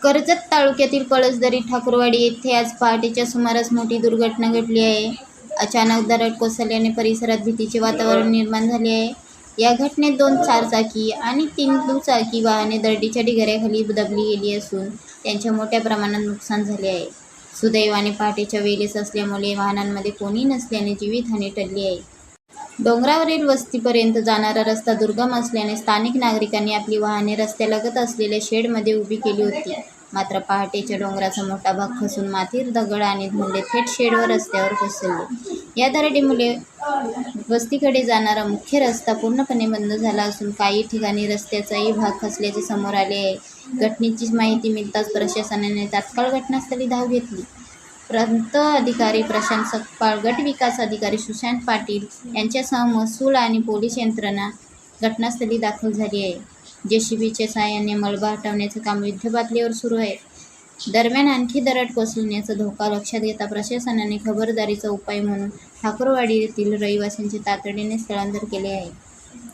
कर्जत तालुक्यातील पळसदरी ठाकूरवाडी येथे आज पहाटेच्या सुमारास मोठी दुर्घटना घडली आहे. अचानक दरड कोसळल्याने परिसरात भीतीचे वातावरण निर्माण झाले आहे. या घटनेत 2 चारचाकी आणि 3 दुचाकी वाहने दरडीच्या ढिगाऱ्याखाली दबली गेली असून त्यांचे मोठ्या प्रमाणात नुकसान झाले आहे. सुदैवाने पहाटेच्या वेळेस असल्यामुळे वाहनांमध्ये कोणी नसल्याने जीवितहानी टळली आहे. डोंगरावरील वस्तीपर्यंत जाणारा रस्ता दुर्गम असल्याने स्थानिक नागरिकांनी आपली वाहने रस्त्यालगत असलेल्या शेडमध्ये उभी केली होती. मात्र पहाटेच्या डोंगराचा मोठा भाग खचून माती, दगड आणि धुंडे थेट शेड व रस्त्यावर कोसळले. या दरडीमुळे वस्तीकडे जाणारा मुख्य रस्ता पूर्णपणे बंद झाला असून काही ठिकाणी रस्त्याचाही भाग खचल्याचे समोर आले आहे. घटनेची माहिती मिळताच प्रशासनाने तात्काळ घटनास्थळी धाव घेतली. प्रांत अधिकारी प्रशांत सकपाळ, गट विकास अधिकारी सुशांत पाटील यांच्यासह महसूल आणि पोलीस यंत्रणा घटनास्थळी दाखल झाली आहे. जेसीबीच्या साहाय्याने मलबा हटवण्याचे काम युद्धपातळीवर सुरू आहे. दरम्यान आणखी दरड कोसळण्याचा धोका लक्षात घेता प्रशासनाने खबरदारीचा उपाय म्हणून ठाकूरवाडी येथील रहिवाशांचे तातडीने स्थलांतर केले आहे.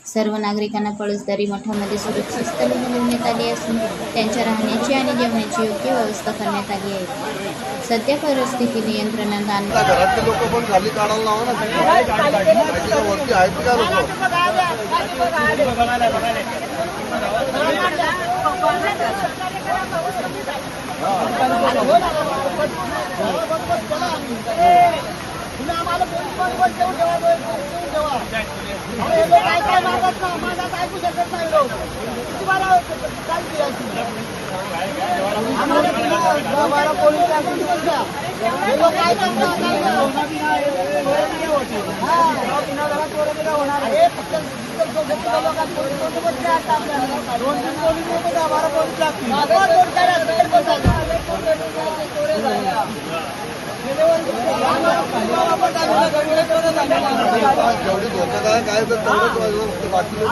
सर्व नागरिकांना पळसदरी मठामध्ये सुरक्षित स्थळी हलवण्यात आले असून त्यांच्या राहण्याची आणि जेवणाची योग्य व्यवस्था करण्यात आली आहे. सध्या परिस्थिती नियंत्रणात आणण्यात घरातले लोक पण खाली काढायला लावा ना, वरती आहेत का लोक? जेवढी धोकादायक आहे तर तेवढंच बाकी लोक